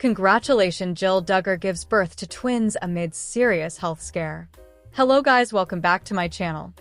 Congratulation, Jill Duggar gives birth to twins amid serious health scare. Hello guys, welcome back to my channel.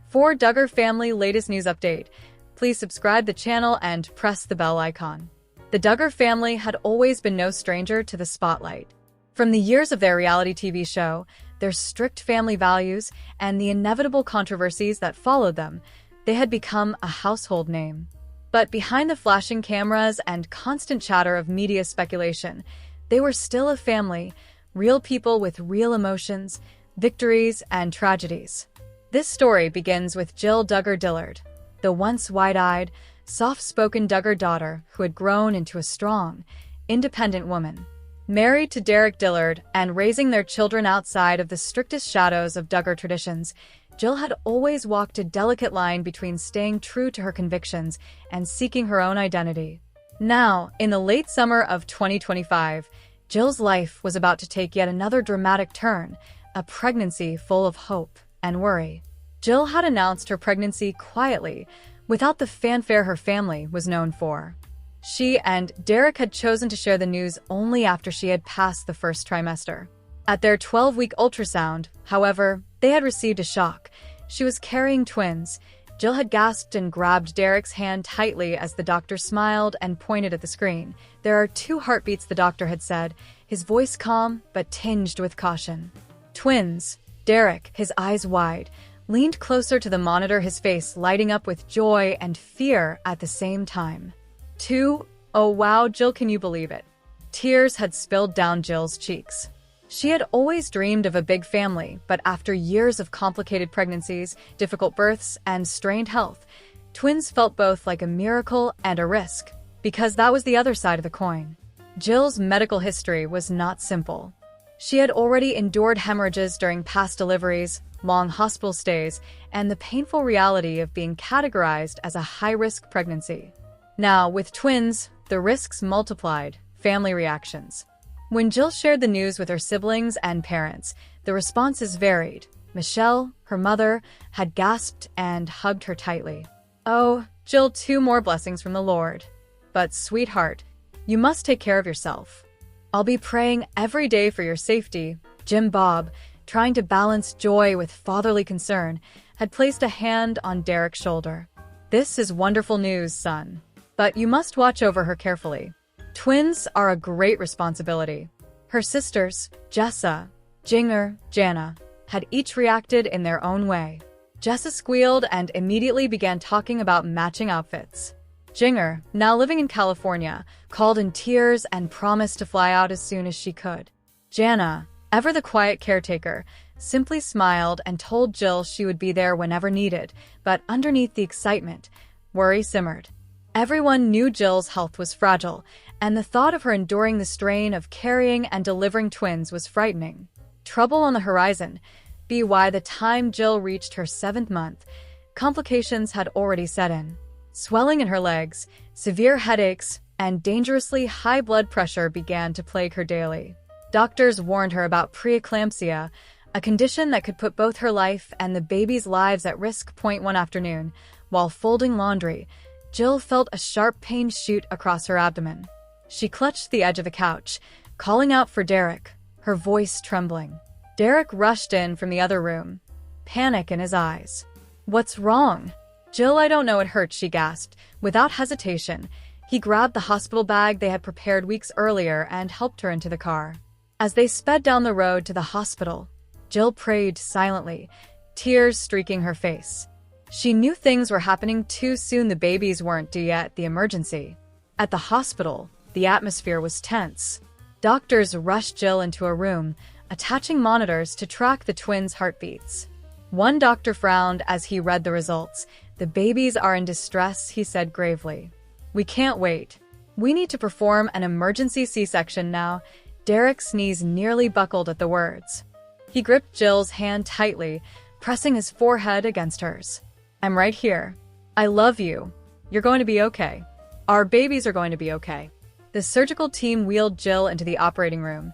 For Duggar family latest news update, please subscribe the channel and press the bell icon. The Duggar family had always been no stranger to the spotlight. From the years of their reality TV show, their strict family values, and the inevitable controversies that followed them, they had become a household name. But behind the flashing cameras and constant chatter of media speculation, they were still a family, real people with real emotions, victories, and tragedies. This story begins with Jill Duggar Dillard, the once wide-eyed, soft-spoken Duggar daughter who had grown into a strong, independent woman. Married to Derek Dillard and raising their children outside of the strictest shadows of Duggar traditions, Jill had always walked a delicate line between staying true to her convictions and seeking her own identity. Now, in the late summer of 2025, Jill's life was about to take yet another dramatic turn, a pregnancy full of hope and worry. Jill had announced her pregnancy quietly, without the fanfare her family was known for. She and Derek had chosen to share the news only after she had passed the first trimester. At their 12-week ultrasound, however, they had received a shock. She was carrying twins. Jill had gasped and grabbed Derek's hand tightly as the doctor smiled and pointed at the screen. "There are 2 heartbeats," the doctor had said, his voice calm but tinged with caution. "Twins." Derek, his eyes wide, leaned closer to the monitor, his face lighting up with joy and fear at the same time. 2? Oh wow, Jill, can you believe it? Tears had spilled down Jill's cheeks. She had always dreamed of a big family, but after years of complicated pregnancies, difficult births, and strained health, twins felt both like a miracle and a risk, because that was the other side of the coin. Jill's medical history was not simple. She had already endured hemorrhages during past deliveries, long hospital stays, and the painful reality of being categorized as a high-risk pregnancy. Now, with twins, the risks multiplied. Family reactions. When Jill shared the news with her siblings and parents, the responses varied. Michelle, her mother, had gasped and hugged her tightly. "Oh, Jill, 2 more blessings from the Lord. But sweetheart, you must take care of yourself. I'll be praying every day for your safety." Jim Bob, trying to balance joy with fatherly concern, had placed a hand on Derek's shoulder. "This is wonderful news, son. But you must watch over her carefully. Twins are a great responsibility." Her sisters, Jessa, Jinger, Jana, had each reacted in their own way. Jessa squealed and immediately began talking about matching outfits. Jinger, now living in California, called in tears and promised to fly out as soon as she could. Jana, ever the quiet caretaker, simply smiled and told Jill she would be there whenever needed, but underneath the excitement, worry simmered. Everyone knew Jill's health was fragile, and the thought of her enduring the strain of carrying and delivering twins was frightening. Trouble on the horizon. By the time Jill reached her 7th month, complications had already set in. Swelling in her legs, severe headaches, and dangerously high blood pressure began to plague her daily. Doctors warned her about preeclampsia, a condition that could put both her life and the baby's lives at risk. One afternoon, while folding laundry, Jill felt a sharp pain shoot across her abdomen. She clutched the edge of the couch, calling out for Derek, her voice trembling. Derek rushed in from the other room, panic in his eyes. "What's wrong?" "Jill, I don't know, it hurts," she gasped. Without hesitation, he grabbed the hospital bag they had prepared weeks earlier and helped her into the car. As they sped down the road to the hospital, Jill prayed silently, tears streaking her face. She knew things were happening too soon. The babies weren't due yet. The emergency. At the hospital, the atmosphere was tense. Doctors rushed Jill into a room, attaching monitors to track the twins' heartbeats. One doctor frowned as he read the results. "The babies are in distress," he said gravely. "We can't wait. We need to perform an emergency C-section now." Derek's knees nearly buckled at the words. He gripped Jill's hand tightly, pressing his forehead against hers. "I'm right here. I love you. You're going to be okay. Our babies are going to be okay." The surgical team wheeled Jill into the operating room,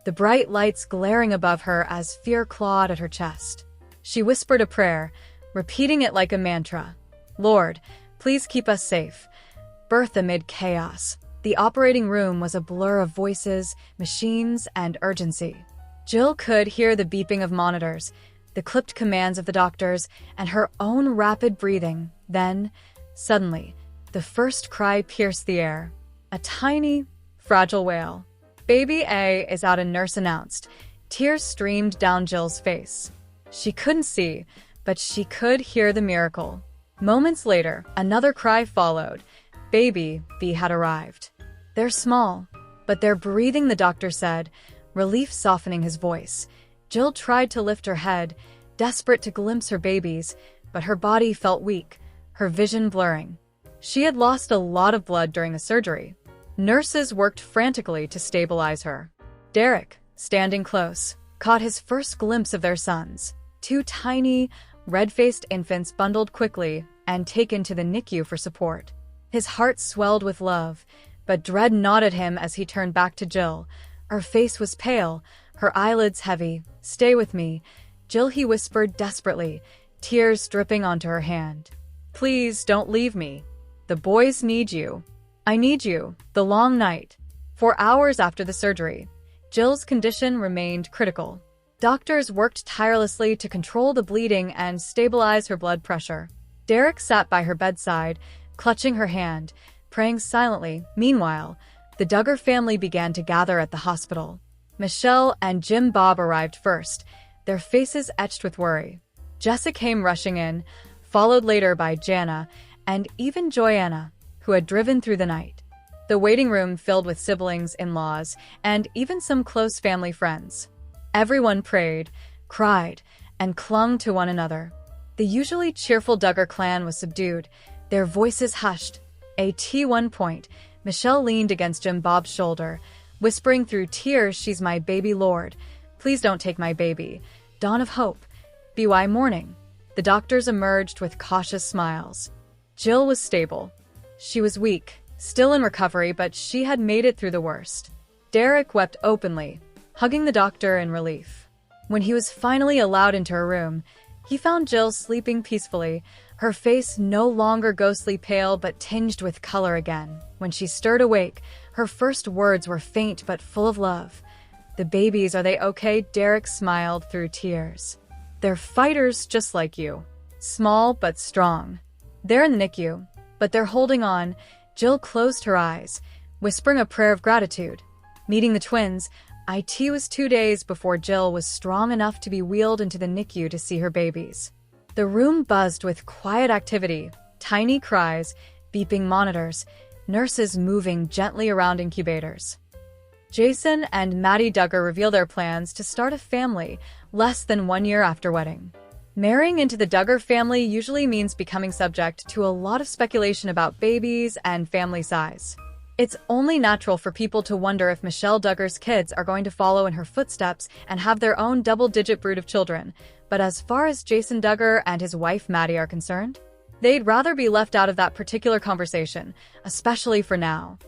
the bright lights glaring above her as fear clawed at her chest. She whispered a prayer, repeating it like a mantra. "Lord, please keep us safe." Birth amid chaos. The operating room was a blur of voices, machines, and urgency. Jill could hear the beeping of monitors, the clipped commands of the doctors, and her own rapid breathing. Then, suddenly, the first cry pierced the air. A tiny, fragile wail. "Baby A is out," a nurse announced. Tears streamed down Jill's face. She couldn't see, but she could hear the miracle. Moments later, another cry followed. Baby B had arrived. "They're small, but they're breathing," the doctor said, relief softening his voice. Jill tried to lift her head, desperate to glimpse her babies, but her body felt weak, her vision blurring. She had lost a lot of blood during the surgery. Nurses worked frantically to stabilize her. Derek, standing close, caught his first glimpse of their sons, two tiny, red-faced infants bundled quickly and taken to the NICU for support. His heart swelled with love, but dread gnawed at him as he turned back to Jill. Her face was pale, her eyelids heavy. "Stay with me, Jill," he whispered desperately, tears dripping onto her hand. "Please don't leave me. The boys need you. I need you." The long night. For hours after the surgery, Jill's condition remained critical. Doctors worked tirelessly to control the bleeding and stabilize her blood pressure. Derek sat by her bedside, clutching her hand, praying silently. Meanwhile, the Duggar family began to gather at the hospital. Michelle and Jim Bob arrived first, their faces etched with worry. Jessica came rushing in, followed later by Jana and even Joanna, who had driven through the night. The waiting room filled with siblings, in-laws, and even some close family friends. Everyone prayed, cried, and clung to one another. The usually cheerful Duggar clan was subdued, their voices hushed. At one point, Michelle leaned against Jim Bob's shoulder, whispering through tears, "She's my baby, Lord. Please don't take my baby." Dawn of hope. BY morning. The doctors emerged with cautious smiles. Jill was stable. She was weak, still in recovery, but she had made it through the worst. Derek wept openly, hugging the doctor in relief. When he was finally allowed into her room, he found Jill sleeping peacefully, her face no longer ghostly pale but tinged with color again. When she stirred awake, her first words were faint but full of love. "The babies, are they okay?" Derek smiled through tears. "They're fighters just like you. Small but strong. They're in the NICU, but they're holding on." Jill closed her eyes, whispering a prayer of gratitude. Meeting the twins, it was 2 days before Jill was strong enough to be wheeled into the NICU to see her babies. The room buzzed with quiet activity, tiny cries, beeping monitors, nurses moving gently around incubators. Jason and Maddie Duggar reveal their plans to start a family less than 1 year after wedding. Marrying into the Duggar family usually means becoming subject to a lot of speculation about babies and family size. It's only natural for people to wonder if Michelle Duggar's kids are going to follow in her footsteps and have their own double-digit brood of children. But as far as Jason Duggar and his wife Maddie are concerned, they'd rather be left out of that particular conversation, especially for now.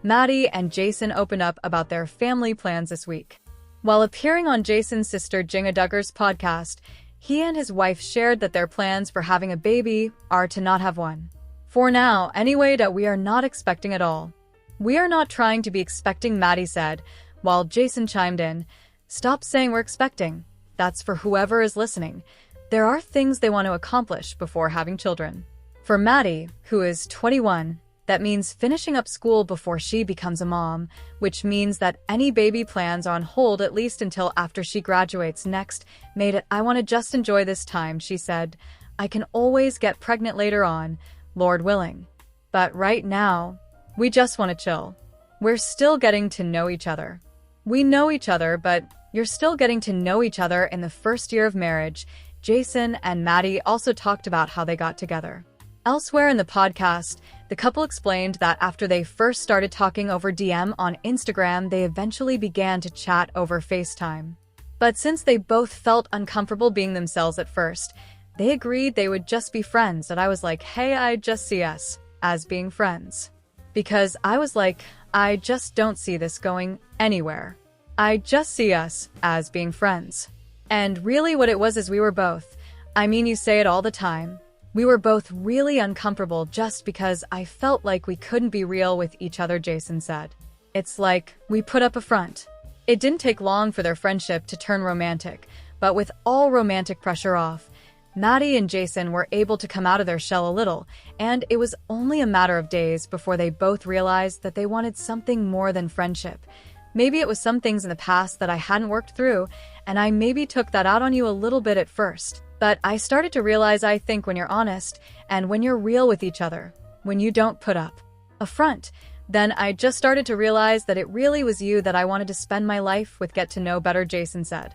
Maddie and Jason opened up about their family plans this week. While appearing on Jason's sister Jinga Duggar's podcast, he and his wife shared that their plans for having a baby are to not have one. For now, anyway, that we are not expecting at all. "We are not trying to be expecting," Maddie said, while Jason chimed in, "Stop saying we're expecting. That's for whoever is listening. There are things they want to accomplish before having children." For Maddie, who is 21, that means finishing up school before she becomes a mom, which means that any baby plans are on hold at least until after she graduates. Next, made it, "I want to just enjoy this time," she said. "I can always get pregnant later on, Lord willing. But right now, we just want to chill. We're still getting to know each other. We know each other, but you're still getting to know each other in the first year of marriage." Jason and Maddie also talked about how they got together. Elsewhere in the podcast, the couple explained that after they first started talking over DM on Instagram, they eventually began to chat over FaceTime. But since they both felt uncomfortable being themselves at first, they agreed they would just be friends. And I was like, "Hey, I just see us as being friends." Because I was like, I just don't see this going anywhere. I just see us as being friends. And really what it was is we were both. I mean, you say it all the time. We were both really uncomfortable just because I felt like we couldn't be real with each other, Jason said. It's like we put up a front. It didn't take long for their friendship to turn romantic, but with all romantic pressure off, Maddie and Jason were able to come out of their shell a little, and it was only a matter of days before they both realized that they wanted something more than friendship. Maybe it was some things in the past that I hadn't worked through, and I maybe took that out on you a little bit at first. But I started to realize, I think, when you're honest, and when you're real with each other, when you don't put up a front, then I just started to realize that it really was you that I wanted to spend my life with. Get to know better, Jason said.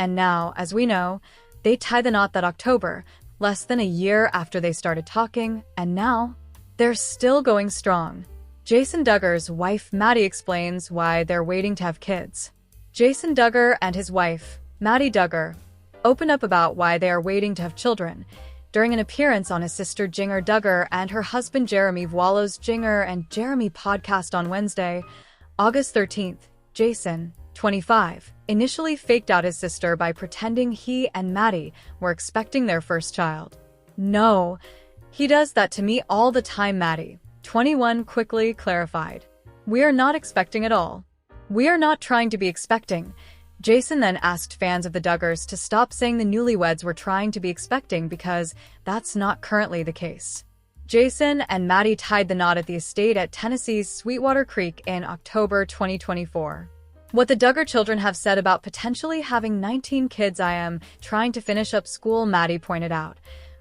And now, as we know, they tie the knot that October, less than a year after they started talking, and now they're still going strong. Jason Duggar's wife, Maddie, explains why they're waiting to have kids. Jason Duggar and his wife, Maddie Duggar, open up about why they are waiting to have children. During an appearance on his sister Jinger Duggar and her husband Jeremy Voilo's Jinger and Jeremy podcast on Wednesday, August 13th, Jason, 25, initially faked out his sister by pretending he and Maddie were expecting their first child. No, he does that to me all the time, Maddie, 21, quickly clarified. We are not expecting at all. We are not trying to be expecting. Jason then asked fans of the Duggars to stop saying the newlyweds were trying to be expecting because that's not currently the case. Jason and Maddie tied the knot at the estate at Tennessee's Sweetwater Creek in October 2024. What the Duggar children have said about potentially having 19 kids, I am trying to finish up school, Maddie pointed out.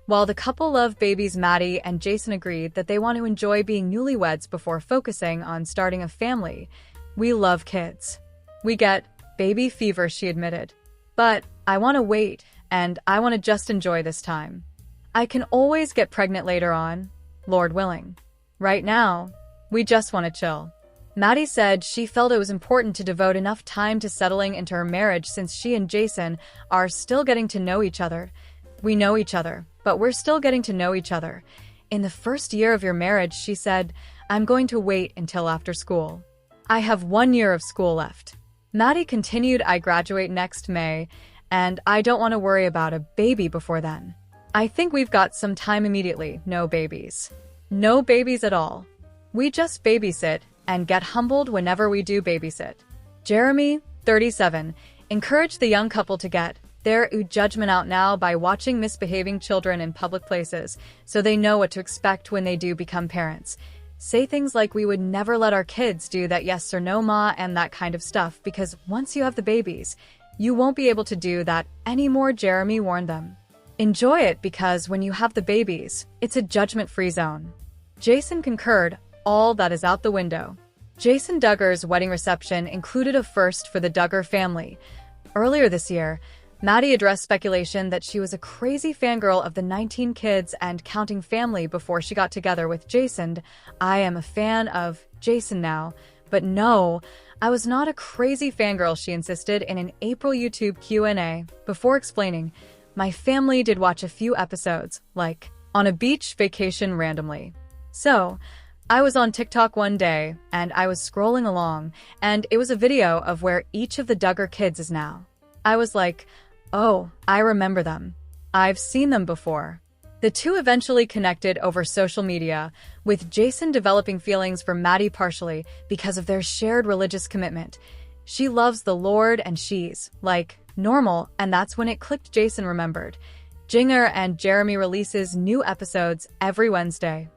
While the couple love babies, Maddie and Jason agreed that they want to enjoy being newlyweds before focusing on starting a family. We love kids. We get baby fever, she admitted. But I want to wait, and I want to just enjoy this time. I can always get pregnant later on, Lord willing. Right now, we just want to chill. Maddie said she felt it was important to devote enough time to settling into her marriage since she and Jason are still getting to know each other. We know each other, but we're still getting to know each other. In the first year of your marriage, she said, I'm going to wait until after school. I have 1 year of school left. Maddie continued, I graduate next May, and I don't want to worry about a baby before then. I think we've got some time immediately. No babies. No babies at all. We just babysit and get humbled whenever we do babysit. Jeremy, 37, encouraged the young couple to get their judgment out now by watching misbehaving children in public places so they know what to expect when they do become parents. Say things like, we would never let our kids do that yes or no, ma, and that kind of stuff, because once you have the babies, you won't be able to do that anymore, Jeremy warned them. Enjoy it, because when you have the babies, it's a judgment-free zone. Jason concurred, all that is out the window. Jason Duggar's wedding reception included a first for the Duggar family. Earlier this year, Maddie addressed speculation that she was a crazy fangirl of the 19 kids and counting family before she got together with Jason. I am a fan of Jason now, but no, I was not a crazy fangirl, she insisted in an April YouTube Q&A, before explaining, my family did watch a few episodes, like on a beach vacation randomly. So, I was on TikTok one day, and I was scrolling along, and it was a video of where each of the Duggar kids is now. I was like, oh, I remember them. I've seen them before. The two eventually connected over social media, with Jason developing feelings for Maddie partially because of their shared religious commitment. She loves the Lord and she's, like, normal, and that's when it clicked, Jason remembered. Jinger and Jeremy releases new episodes every Wednesday.